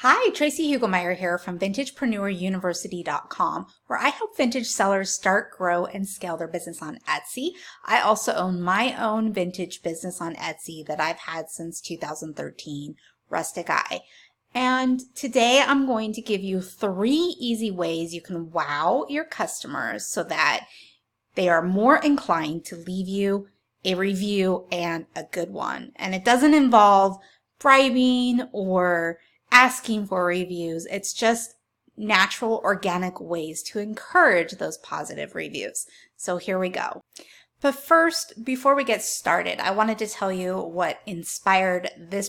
Hi, Tracy Hugelmeyer here from VintagepreneurUniversity.com, where I help vintage sellers start, grow, and scale their business on Etsy. I also own my own vintage business on Etsy that I've had since 2013, Rustic Eye. And today I'm going to give you 3 easy ways you can wow your customers so that they are more inclined to leave you a review and a good one. And it doesn't involve bribing or asking for reviews. It's just natural, organic ways to encourage those positive reviews. So here we go. But first, before we get started, I wanted to tell you what inspired me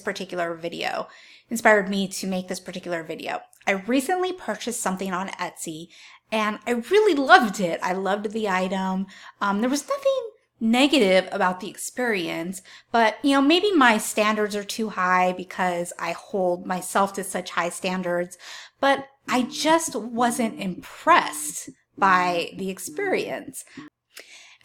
to make this particular video. I recently purchased something on Etsy and I really loved it. I loved the item. There was nothing negative about the experience, but maybe my standards are too high because I hold myself to such high standards, but I just wasn't impressed by the experience.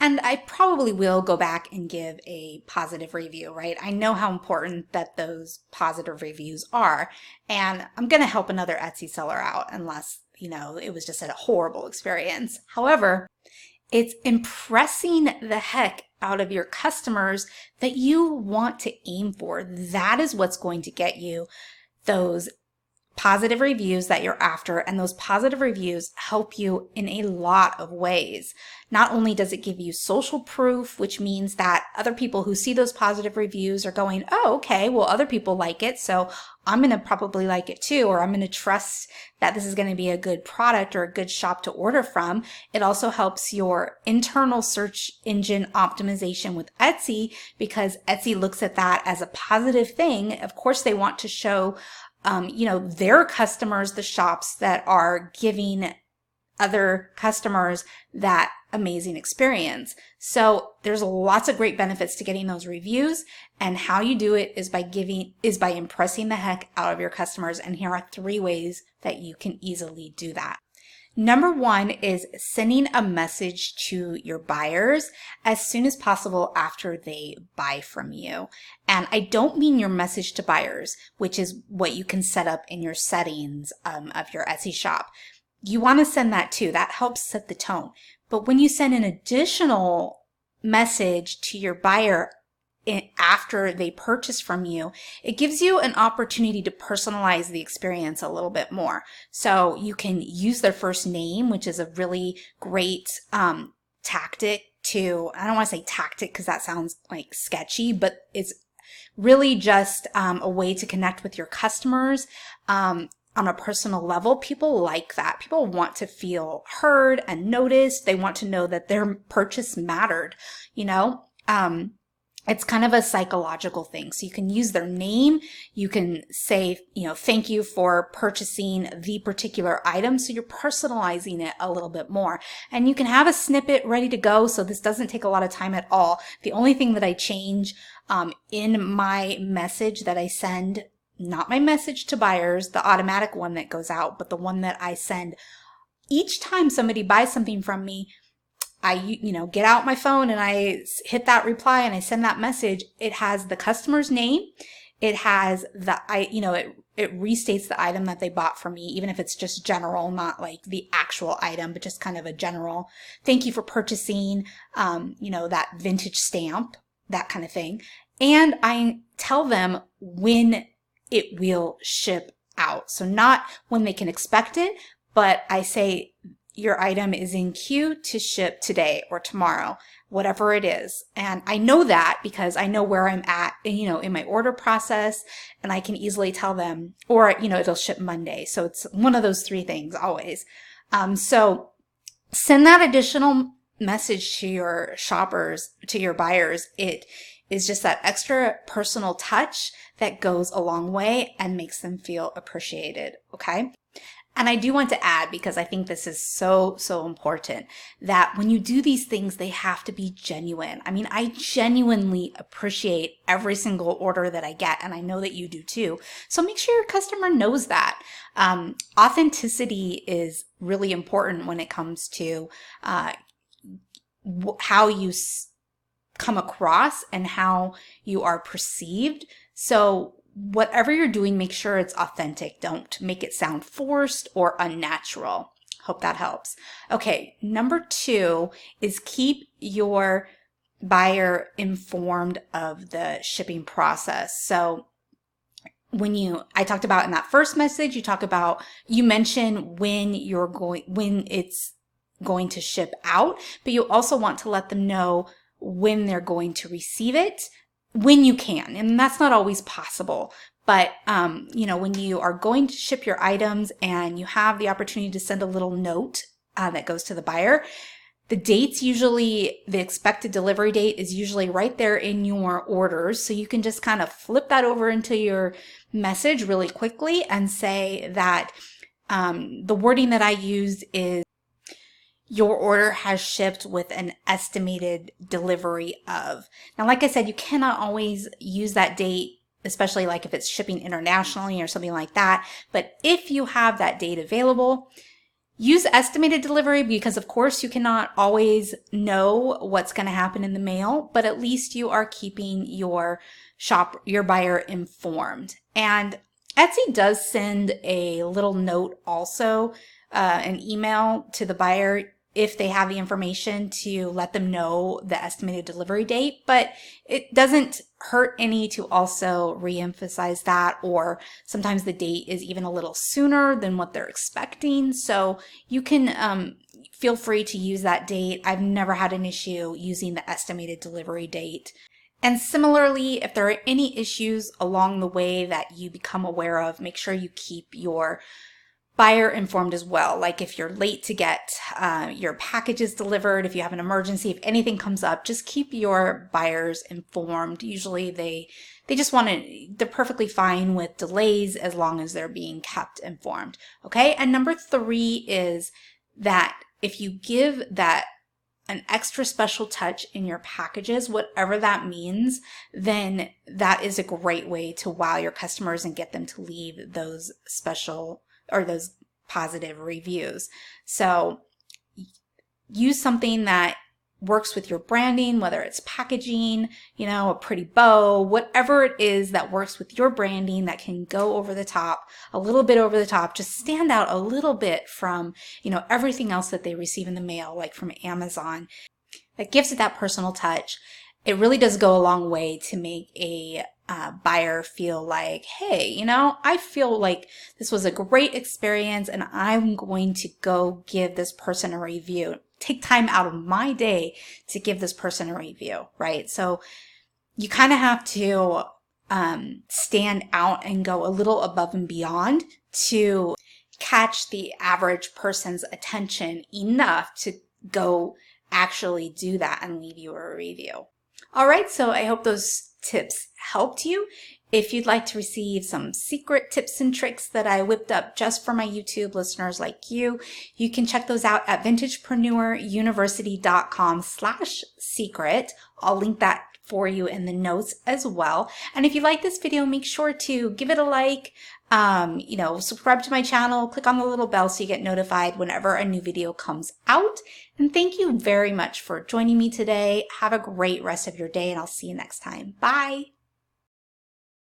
And I probably will go back and give a positive review, right? I know how important that those positive reviews are, and I'm going to help another Etsy seller out unless, it was just a horrible experience. However, it's impressing the heck out of your customers that you want to aim for. That is what's going to get you those positive reviews that you're after, and those positive reviews help you in a lot of ways. Not only does it give you social proof, which means that other people who see those positive reviews are going, oh, okay, well, other people like it, so I'm going to probably like it too, or I'm going to trust that this is going to be a good product or a good shop to order from. It also helps your internal search engine optimization with Etsy because Etsy looks at that as a positive thing. Of course, they want to show their customers, the shops that are giving other customers that amazing experience. So there's lots of great benefits to getting those reviews, and how you do it is by impressing the heck out of your customers. And here are 3 ways that you can easily do that. Number 1 is sending a message to your buyers as soon as possible after they buy from you. And I don't mean your message to buyers, which is what you can set up in your settings of your Etsy shop. You want to send that too. That helps set the tone. But when you send an additional message to your buyer after they purchase from you, it gives you an opportunity to personalize the experience a little bit more. So you can use their first name, which is a really great tactic to, I don't want to say tactic because that sounds like sketchy, but it's really just a way to connect with your customers on a personal level. People like that. People want to feel heard and noticed. They want to know that their purchase mattered, It's kind of a psychological thing. So you can use their name. You can say, thank you for purchasing the particular item. So you're personalizing it a little bit more. And you can have a snippet ready to go. So this doesn't take a lot of time at all. The only thing that I change in my message that I send, not my message to buyers, the automatic one that goes out, but the one that I send each time somebody buys something from me, I, get out my phone and I hit that reply and I send that message. It has the customer's name. It has it restates the item that they bought from me, even if it's just general, not like the actual item, but just kind of a general, thank you for purchasing, that vintage stamp, that kind of thing. And I tell them when it will ship out. So not when they can expect it, but I say, your item is in queue to ship today or tomorrow, whatever it is. And I know that because I know where I'm at, in my order process, and I can easily tell them, or, it'll ship Monday. So it's one of those 3 things always. So send that additional message to your shoppers, to your buyers. It is just that extra personal touch that goes a long way and makes them feel appreciated. Okay. And I do want to add, because I think this is so, so important, that when you do these things, they have to be genuine. I mean, I genuinely appreciate every single order that I get, and I know that you do too. So make sure your customer knows that. Authenticity is really important when it comes to how you come across and how you are perceived. So whatever you're doing, make sure it's authentic. Don't make it sound forced or unnatural. Hope that helps. Okay, number 2 is keep your buyer informed of the shipping process. So I talked about in that first message, you mention when it's going to ship out, but you also want to let them know when they're going to receive it when you can. And that's not always possible. But, when you are going to ship your items and you have the opportunity to send a little note that goes to the buyer, the expected delivery date is usually right there in your orders. So you can just kind of flip that over into your message really quickly and say that the wording that I used is, your order has shipped with an estimated delivery of. Now, like I said, you cannot always use that date, especially like if it's shipping internationally or something like that. But if you have that date available, use estimated delivery, because of course you cannot always know what's going to happen in the mail, but at least you are keeping your buyer informed. And Etsy does send a little note also, an email to the buyer if they have the information to let them know the estimated delivery date, but it doesn't hurt any to also reemphasize that, or sometimes the date is even a little sooner than what they're expecting. So you can feel free to use that date. I've never had an issue using the estimated delivery date. And similarly, if there are any issues along the way that you become aware of, make sure you keep your buyer informed as well. Like if you're late to get your packages delivered, if you have an emergency, if anything comes up, just keep your buyers informed. Usually they're perfectly fine with delays as long as they're being kept informed. Okay. And number 3 is that if you give that an extra special touch in your packages, whatever that means, then that is a great way to wow your customers and get them to leave those special or those positive reviews. So use something that works with your branding, whether it's packaging, a pretty bow, whatever it is that works with your branding that can go over the top, a little bit over the top, just stand out a little bit from, everything else that they receive in the mail, like from Amazon. That gives it that personal touch. It really does go a long way to make a buyer feel like, hey, I feel like this was a great experience and I'm going to go give this person a review. Take time out of my day to give this person a review, right? So you kind of have to stand out and go a little above and beyond to catch the average person's attention enough to go actually do that and leave you a review. All right, so I hope those tips helped you. If you'd like to receive some secret tips and tricks that I whipped up just for my YouTube listeners like you, you can check those out at vintagepreneuruniversity.com/secret. I'll link that for you in the notes as well. And if you like this video, make sure to give it a like, subscribe to my channel, click on the little bell so you get notified whenever a new video comes out. And thank you very much for joining me today. Have a great rest of your day and I'll see you next time. Bye.